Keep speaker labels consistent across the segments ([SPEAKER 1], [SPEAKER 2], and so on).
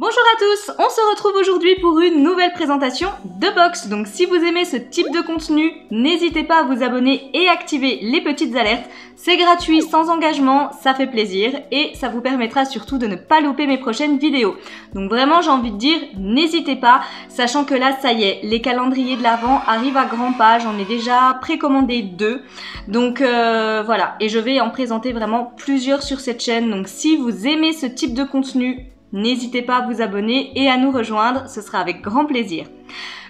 [SPEAKER 1] Bonjour à tous, on se retrouve aujourd'hui pour une nouvelle présentation de box. Donc si vous aimez ce type de contenu, n'hésitez pas à vous abonner et activer les petites alertes. C'est gratuit, sans engagement, ça fait plaisir et ça vous permettra surtout de ne pas louper mes prochaines vidéos. Donc vraiment j'ai envie de dire, n'hésitez pas, sachant que là ça y est, les calendriers de l'Avent arrivent à grands pas, j'en ai déjà précommandé 2. Donc voilà, et je vais en présenter vraiment plusieurs sur cette chaîne. Donc si vous aimez ce type de contenu, n'hésitez pas à vous abonner et à nous rejoindre, ce sera avec grand plaisir.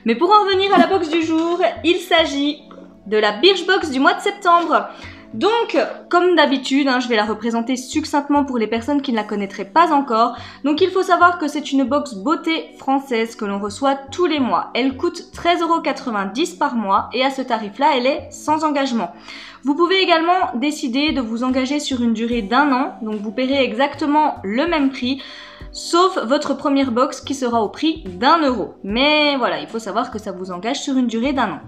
[SPEAKER 1] Mais pour en revenir à la box du jour, il s'agit de la Birchbox du mois de septembre. Donc, comme d'habitude, je vais la représenter succinctement pour les personnes qui ne la connaîtraient pas encore. Donc il faut savoir que c'est une box beauté française que l'on reçoit tous les mois. Elle coûte 13,90 € par mois et à ce tarif-là, elle est sans engagement. Vous pouvez également décider de vous engager sur une durée d'1 an, donc vous paierez exactement le même prix, sauf votre première box qui sera au prix d'1 €. Mais voilà, il faut savoir que ça vous engage sur une durée d'1 an.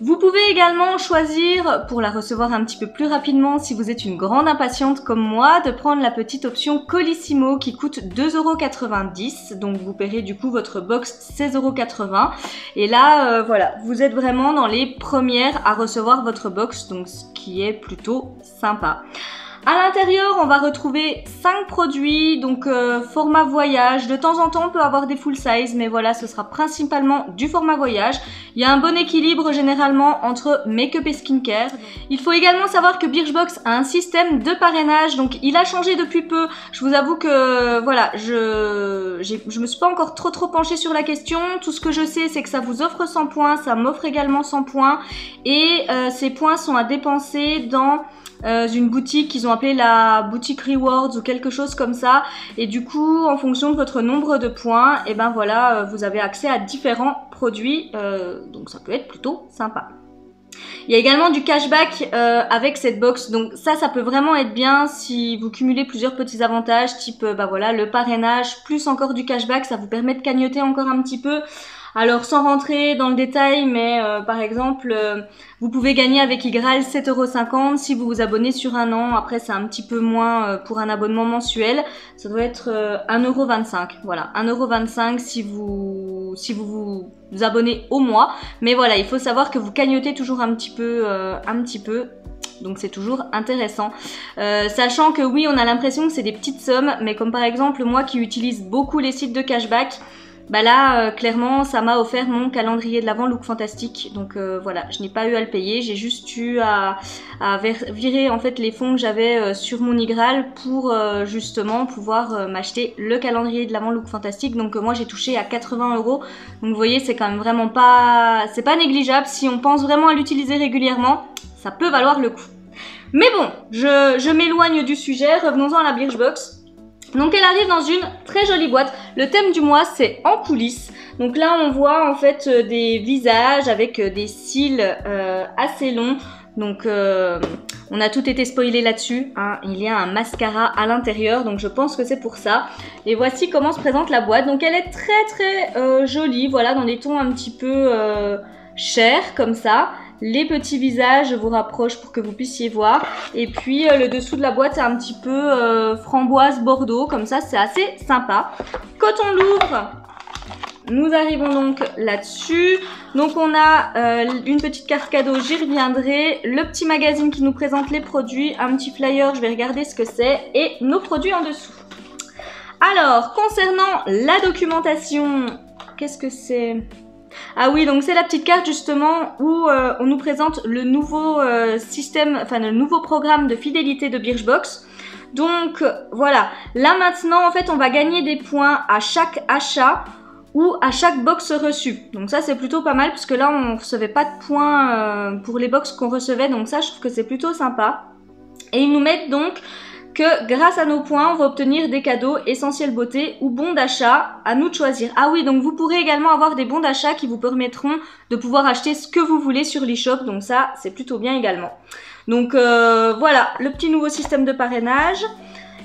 [SPEAKER 1] Vous pouvez également choisir, pour la recevoir un petit peu plus rapidement si vous êtes une grande impatiente comme moi, de prendre la petite option Colissimo qui coûte 2,90 €. Donc vous paierez du coup votre box 16,80 €. Et là, voilà, vous êtes vraiment dans les premières à recevoir votre box, donc ce qui est plutôt sympa. À l'intérieur, on va retrouver 5 produits, donc format voyage. De temps en temps, on peut avoir des full size, mais voilà, ce sera principalement du format voyage. Il y a un bon équilibre généralement entre make-up et skincare. Il faut également savoir que Birchbox a un système de parrainage, donc il a changé depuis peu. Je vous avoue que voilà, je me suis pas encore trop penchée sur la question. Tout ce que je sais, c'est que ça vous offre 100 points, ça m'offre également 100 points. Et ces points sont à dépenser dans une boutique qu'ils ont appelée la boutique Rewards ou quelque chose comme ça, et du coup en fonction de votre nombre de points, et ben voilà, vous avez accès à différents produits, donc ça peut être plutôt sympa. Il y a également du cashback avec cette box, donc ça peut vraiment être bien si vous cumulez plusieurs petits avantages, type bah voilà, le parrainage plus encore du cashback, ça vous permet de cagnotter encore un petit peu. Alors sans rentrer dans le détail, mais par exemple, vous pouvez gagner avec Igral 7,50 € si vous vous abonnez sur 1 an. Après c'est un petit peu moins pour un abonnement mensuel. Ça doit être 1,25 €. Voilà, 1,25 € si vous vous abonnez au mois. Mais voilà, il faut savoir que vous cagnotez toujours un petit peu. Donc c'est toujours intéressant. Sachant que oui, on a l'impression que c'est des petites sommes, mais comme par exemple moi qui utilise beaucoup les sites de cashback, bah là, clairement, ça m'a offert mon calendrier de l'Avent Look Fantastique. Donc voilà, je n'ai pas eu à le payer. J'ai juste eu à virer en fait les fonds que j'avais sur mon Igral pour justement pouvoir m'acheter le calendrier de l'Avent Look Fantastique. Donc moi, j'ai touché à 80 €. Donc vous voyez, c'est quand même vraiment pas... C'est pas négligeable. Si on pense vraiment à l'utiliser régulièrement, ça peut valoir le coup. Mais bon, je m'éloigne du sujet. Revenons-en à la Birchbox. Donc elle arrive dans une très jolie boîte. Le thème du mois c'est en coulisses. Donc là on voit en fait des visages avec des cils assez longs. Donc on a tout été spoilé là-dessus. Il y a un mascara à l'intérieur, donc je pense que c'est pour ça. Et voici comment se présente la boîte. Donc elle est très jolie, voilà, dans des tons un petit peu chers comme ça. Les petits visages, je vous rapproche pour que vous puissiez voir. Et puis le dessous de la boîte c'est un petit peu framboise bordeaux, comme ça c'est assez sympa. Quand on l'ouvre, nous arrivons donc là-dessus. Donc on a une petite carte cadeau, j'y reviendrai. Le petit magazine qui nous présente les produits, un petit flyer, je vais regarder ce que c'est, et nos produits en dessous. Alors, concernant la documentation, qu'est-ce que c'est ? Ah oui, donc c'est la petite carte justement où on nous présente le nouveau système, enfin le nouveau programme de fidélité de Birchbox. Donc voilà, là maintenant en fait on va gagner des points à chaque achat ou à chaque box reçue. Donc ça c'est plutôt pas mal puisque là on recevait pas de points pour les box qu'on recevait, donc ça je trouve que c'est plutôt sympa. Et ils nous mettent donc que grâce à nos points, on va obtenir des cadeaux Essentiel Beauté ou bons d'achat, à nous de choisir. Ah oui, donc vous pourrez également avoir des bons d'achat qui vous permettront de pouvoir acheter ce que vous voulez sur l'e-shop, donc ça, c'est plutôt bien également. Donc voilà, le petit nouveau système de parrainage.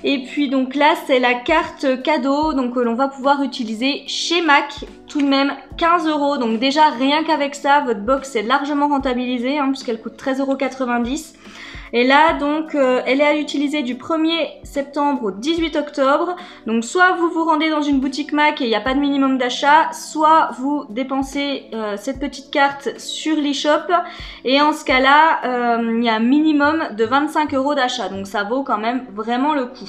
[SPEAKER 1] Et puis donc là, c'est la carte cadeau, donc que l'on va pouvoir utiliser chez MAC, tout de même 15 €. Donc déjà, rien qu'avec ça, votre box est largement rentabilisée, puisqu'elle coûte 13,90 €. Et là, donc, elle est à utiliser du 1er septembre au 18 octobre. Donc, soit vous vous rendez dans une boutique MAC et il n'y a pas de minimum d'achat, soit vous dépensez cette petite carte sur l'e-shop. Et en ce cas-là, il y a un minimum de 25 € d'achat. Donc, ça vaut quand même vraiment le coup.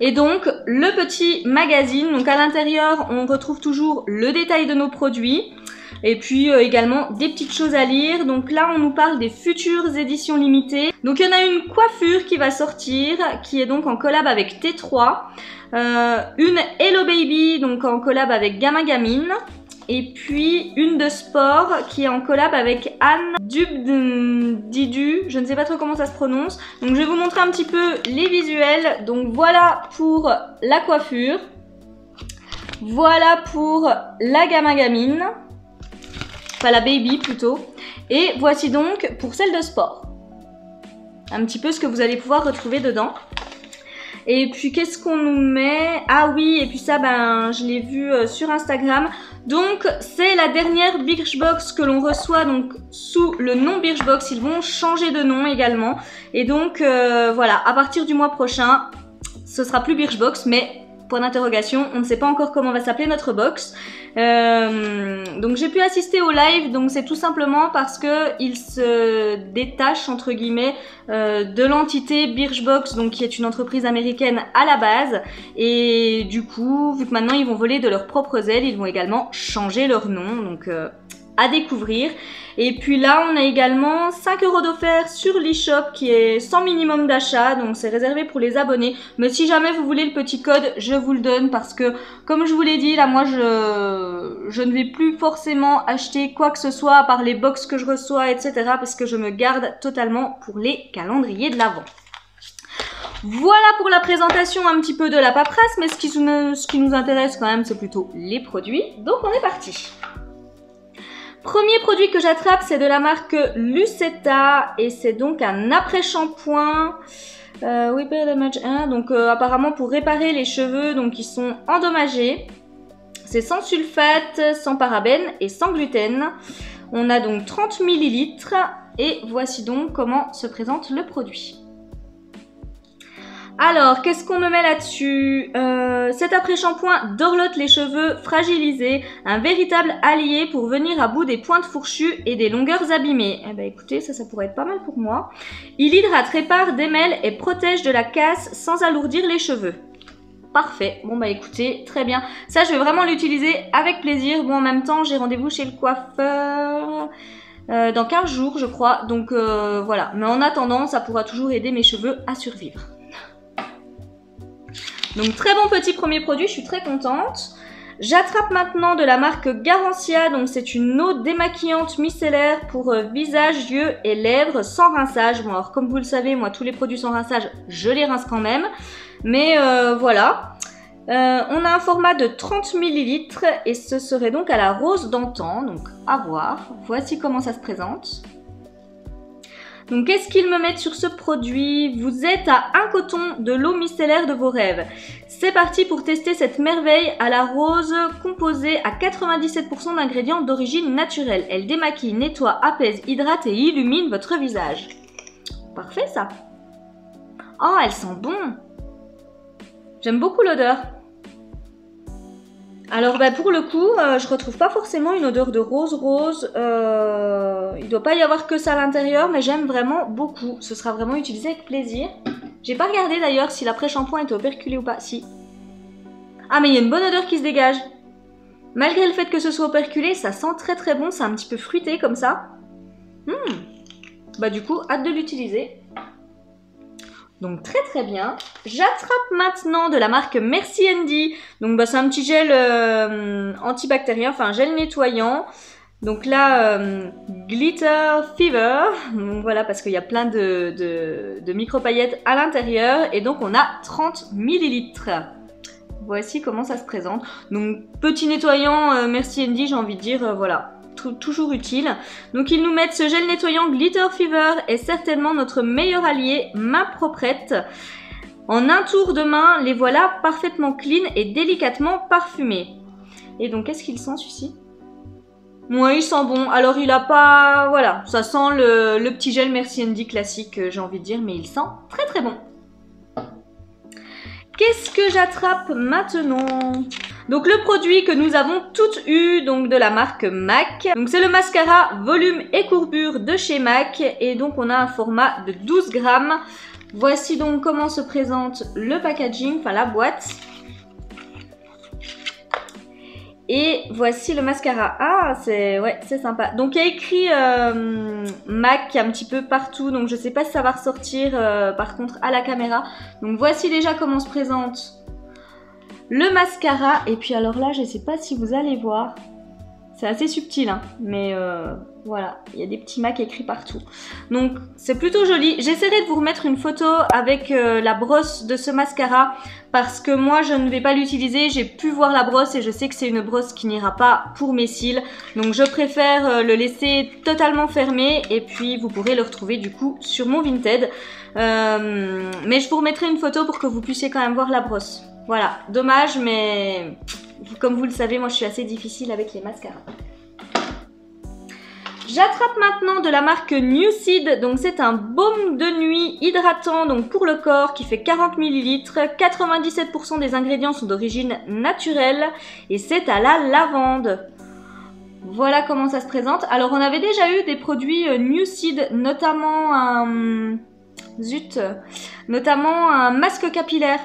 [SPEAKER 1] Et donc, le petit magazine. Donc, à l'intérieur, on retrouve toujours le détail de nos produits. Et puis également des petites choses à lire. Donc là on nous parle des futures éditions limitées. Donc il y en a une coiffure qui va sortir, qui est donc en collab avec T3. Une Hello Baby, donc en collab avec Gamma Gamine. Et puis une de sport qui est en collab avec Anne Dubdidu, je ne sais pas trop comment ça se prononce. Donc je vais vous montrer un petit peu les visuels. Donc voilà pour la coiffure. Voilà pour la Gamma Gamine. Enfin la baby plutôt. Et voici donc pour celle de sport. Un petit peu ce que vous allez pouvoir retrouver dedans. Et puis qu'est-ce qu'on nous met? Ah oui, et puis ça ben je l'ai vu sur Instagram. Donc c'est la dernière Birchbox que l'on reçoit donc sous le nom Birchbox. Ils vont changer de nom également. Et donc voilà, à partir du mois prochain, ce sera plus Birchbox, mais point d'interrogation, on ne sait pas encore comment va s'appeler notre box. Donc j'ai pu assister au live, donc c'est tout simplement parce que il se détache entre guillemets de l'entité Birchbox, donc qui est une entreprise américaine à la base, et du coup vu que maintenant ils vont voler de leurs propres ailes, ils vont également changer leur nom, donc à découvrir. Et puis là on a également 5 € d'offert sur l'e-shop qui est sans minimum d'achat, donc c'est réservé pour les abonnés. Mais si jamais vous voulez le petit code, je vous le donne parce que comme je vous l'ai dit, là moi je ne vais plus forcément acheter quoi que ce soit à part les box que je reçois, etc. parce que je me garde totalement pour les calendriers de l'Avent. Voilà pour la présentation un petit peu de la paperasse, mais ce qui nous intéresse quand même c'est plutôt les produits. Donc on est parti. Premier produit que j'attrape, c'est de la marque Lucetta et c'est donc un après-shampoing. Repair Damage 1, donc apparemment pour réparer les cheveux donc qui sont endommagés. C'est sans sulfate, sans parabènes et sans gluten. On a donc 30 ml et voici donc comment se présente le produit. Alors, qu'est-ce qu'on me met là-dessus? Cet après-shampoing dorlote les cheveux fragilisés, un véritable allié pour venir à bout des pointes fourchues et des longueurs abîmées. Eh ben écoutez, ça pourrait être pas mal pour moi. Il hydrate, répare, démêle et protège de la casse sans alourdir les cheveux. Parfait. Bon bah écoutez, très bien. Ça, je vais vraiment l'utiliser avec plaisir. Bon, en même temps, j'ai rendez-vous chez le coiffeur dans 15 jours, je crois. Donc voilà. Mais en attendant, ça pourra toujours aider mes cheveux à survivre. Donc très bon petit premier produit, je suis très contente. J'attrape maintenant de la marque Garancia, donc c'est une eau démaquillante micellaire pour visage, yeux et lèvres sans rinçage. Bon alors comme vous le savez, moi tous les produits sans rinçage, je les rince quand même. Mais voilà. On a un format de 30 ml et ce serait donc à la rose d'antan, donc à voir. Voici comment ça se présente. Donc qu'est-ce qu'ils me mettent sur ce produit? Vous êtes à un coton de l'eau micellaire de vos rêves. C'est parti pour tester cette merveille à la rose composée à 97% d'ingrédients d'origine naturelle. Elle démaquille, nettoie, apaise, hydrate et illumine votre visage. Parfait ça. Oh, elle sent bon. J'aime beaucoup l'odeur. Alors bah pour le coup, je retrouve pas forcément une odeur de rose. Il doit pas y avoir que ça à l'intérieur, mais j'aime vraiment beaucoup. Ce sera vraiment utilisé avec plaisir. J'ai pas regardé d'ailleurs si l'après-shampoing était operculé ou pas. Si. Ah mais il y a une bonne odeur qui se dégage. Malgré le fait que ce soit operculé, ça sent très très bon. C'est un petit peu fruité comme ça. Bah du coup, hâte de l'utiliser. Donc très très bien. J'attrape maintenant de la marque Merci Andy. Donc bah, c'est un petit gel antibactérien, enfin gel nettoyant. Donc là, Glitter Fever. Donc voilà, parce qu'il y a plein de micro-paillettes à l'intérieur. Et donc on a 30 ml. Voici comment ça se présente. Donc petit nettoyant Merci Andy, j'ai envie de dire, voilà. Toujours utile. Donc ils nous mettent ce gel nettoyant Glitter Fever est certainement notre meilleur allié, main proprette. En un tour de main, les voilà parfaitement clean et délicatement parfumés. Et donc qu'est-ce qu'il sent celui-ci? Moi, il sent bon. Alors, il a pas... Voilà, ça sent le petit gel Merci Andy classique, j'ai envie de dire, mais il sent très très bon. Qu'est-ce que j'attrape maintenant? Donc le produit que nous avons toutes eu, donc de la marque MAC. Donc c'est le mascara volume et courbure de chez MAC. Et donc on a un format de 12 grammes. Voici donc comment se présente le packaging, enfin la boîte. Et voici le mascara. Ah, c'est sympa. Donc il y a écrit MAC un petit peu partout. Donc je sais pas si ça va ressortir par contre à la caméra. Donc voici déjà comment se présente le mascara. Et puis alors là, je sais pas si vous allez voir. C'est assez subtil, hein, mais voilà, il y a des petits MAC écrits partout. Donc c'est plutôt joli. J'essaierai de vous remettre une photo avec la brosse de ce mascara parce que moi je ne vais pas l'utiliser. J'ai pu voir la brosse et je sais que c'est une brosse qui n'ira pas pour mes cils. Donc je préfère le laisser totalement fermé et puis vous pourrez le retrouver du coup sur mon Vinted. Mais je vous remettrai une photo pour que vous puissiez quand même voir la brosse. Voilà, dommage mais... Comme vous le savez, moi je suis assez difficile avec les mascaras. J'attrape maintenant de la marque Nucid. Donc c'est un baume de nuit hydratant donc pour le corps qui fait 40 ml. 97% des ingrédients sont d'origine naturelle et c'est à la lavande. Voilà comment ça se présente. Alors on avait déjà eu des produits Nucid, notamment un... notamment un masque capillaire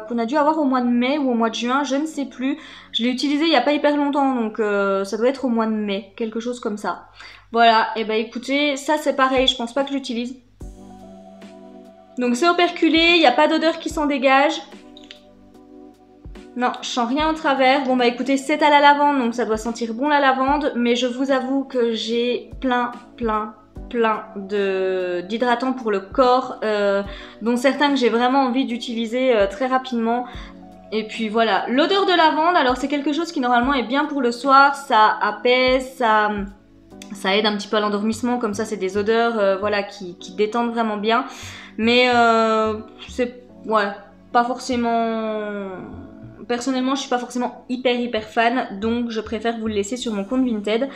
[SPEAKER 1] qu'on a dû avoir au mois de mai ou au mois de juin, je ne sais plus. Je l'ai utilisé il n'y a pas hyper longtemps, donc ça doit être au mois de mai, quelque chose comme ça. Voilà, et bah écoutez, ça c'est pareil, je pense pas que je l'utilise. Donc c'est operculé, il n'y a pas d'odeur qui s'en dégage. Non, je sens rien au travers. Bon bah écoutez, c'est à la lavande, donc ça doit sentir bon la lavande, mais je vous avoue que j'ai plein d'hydratants pour le corps, dont certains que j'ai vraiment envie d'utiliser très rapidement. Et puis voilà, l'odeur de lavande, alors c'est quelque chose qui normalement est bien pour le soir, ça apaise, ça aide un petit peu à l'endormissement, comme ça c'est des odeurs voilà, qui détendent vraiment bien. Mais c'est pas forcément... Personnellement, je suis pas forcément hyper fan, donc je préfère vous le laisser sur mon compte Vinted.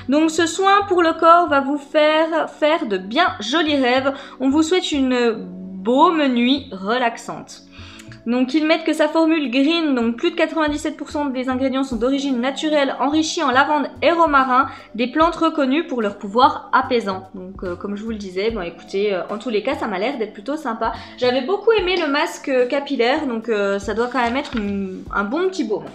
[SPEAKER 1] Donc ce soin pour le corps va vous faire de bien jolis rêves. On vous souhaite une baume nuit relaxante. Donc ils mettent que sa formule green, donc plus de 97% des ingrédients sont d'origine naturelle, enrichis en lavande et romarin, des plantes reconnues pour leur pouvoir apaisant. Donc comme je vous le disais, bon écoutez, en tous les cas ça m'a l'air d'être plutôt sympa. J'avais beaucoup aimé le masque capillaire, donc ça doit quand même être un bon petit baume.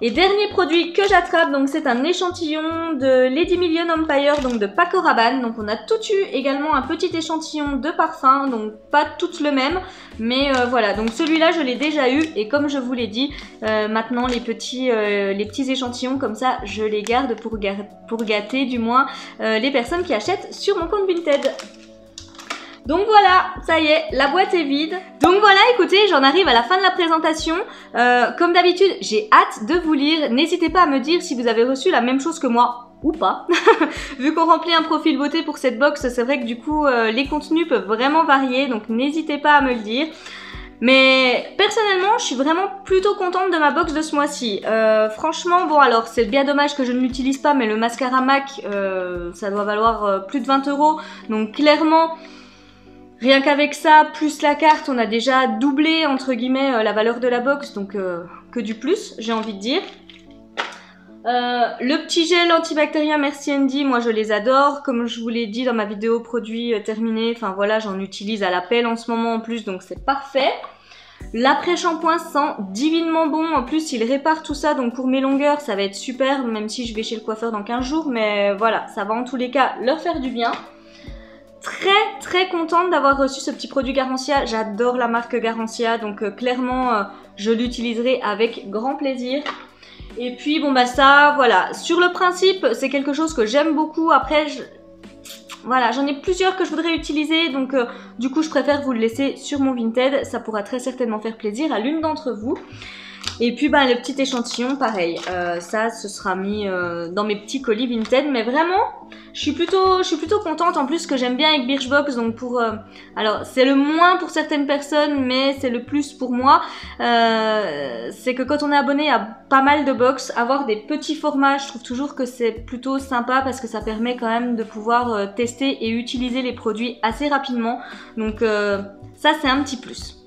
[SPEAKER 1] Et dernier produit que j'attrape, donc c'est un échantillon de Lady Million Empire, donc de Paco Rabanne. Donc on a tout eu également un petit échantillon de parfum, donc pas toutes le même, mais voilà. Donc celui-là je l'ai déjà eu et comme je vous l'ai dit, maintenant les petits échantillons comme ça, je les garde pour gâter du moins les personnes qui achètent sur mon compte Vinted. Donc voilà, ça y est, la boîte est vide. Donc voilà, écoutez, j'en arrive à la fin de la présentation. Comme d'habitude, j'ai hâte de vous lire. N'hésitez pas à me dire si vous avez reçu la même chose que moi ou pas. Vu qu'on remplit un profil beauté pour cette box, c'est vrai que du coup, les contenus peuvent vraiment varier. Donc n'hésitez pas à me le dire. Mais personnellement, je suis vraiment plutôt contente de ma box de ce mois-ci. Franchement, bon alors c'est bien dommage que je ne l'utilise pas, mais le mascara MAC, ça doit valoir plus de 20 €. Donc clairement... Rien qu'avec ça, plus la carte, on a déjà doublé, entre guillemets, la valeur de la box, donc que du plus, j'ai envie de dire. Le petit gel antibactérien Merci Andy, moi je les adore, comme je vous l'ai dit dans ma vidéo produit terminé, enfin voilà, j'en utilise à la pelle en ce moment en plus, donc c'est parfait. L'après-shampoing sent divinement bon, en plus il répare tout ça, donc pour mes longueurs ça va être super, même si je vais chez le coiffeur dans 15 jours, mais voilà, ça va en tous les cas leur faire du bien. Très contente d'avoir reçu ce petit produit Garancia, j'adore la marque Garancia, donc clairement je l'utiliserai avec grand plaisir. Et puis bon bah ça voilà, sur le principe c'est quelque chose que j'aime beaucoup, après voilà, j'en ai plusieurs que je voudrais utiliser, donc du coup je préfère vous le laisser sur mon Vinted, ça pourra très certainement faire plaisir à l'une d'entre vous. Et puis bah, le petit échantillon, pareil, ça ce sera mis dans mes petits colis Vinted, mais vraiment je suis plutôt contente, en plus que j'aime bien avec Birchbox, donc pour alors c'est le moins pour certaines personnes mais c'est le plus pour moi, c'est que quand on est abonné à pas mal de box, avoir des petits formats, je trouve toujours que c'est plutôt sympa parce que ça permet quand même de pouvoir tester et utiliser les produits assez rapidement, donc ça c'est un petit plus.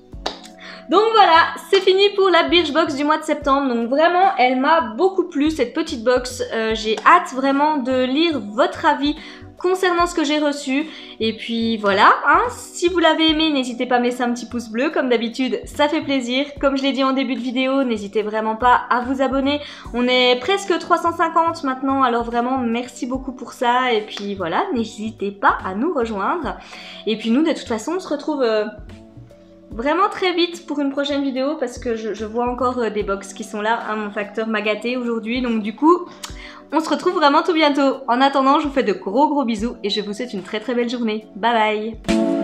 [SPEAKER 1] Donc voilà, c'est fini pour la Birchbox du mois de septembre. Donc vraiment, elle m'a beaucoup plu cette petite box. J'ai hâte vraiment de lire votre avis concernant ce que j'ai reçu. Et puis voilà, hein, si vous l'avez aimé, n'hésitez pas à me laisser un petit pouce bleu. Comme d'habitude, ça fait plaisir. Comme je l'ai dit en début de vidéo, n'hésitez vraiment pas à vous abonner. On est presque 350 maintenant, alors vraiment merci beaucoup pour ça. Et puis voilà, n'hésitez pas à nous rejoindre. Et puis nous, de toute façon, on se retrouve... vraiment très vite pour une prochaine vidéo parce que je vois encore des box qui sont là, hein, mon facteur m'a gâté aujourd'hui, donc du coup on se retrouve vraiment tout bientôt. En attendant, je vous fais de gros bisous et je vous souhaite une très belle journée. Bye bye.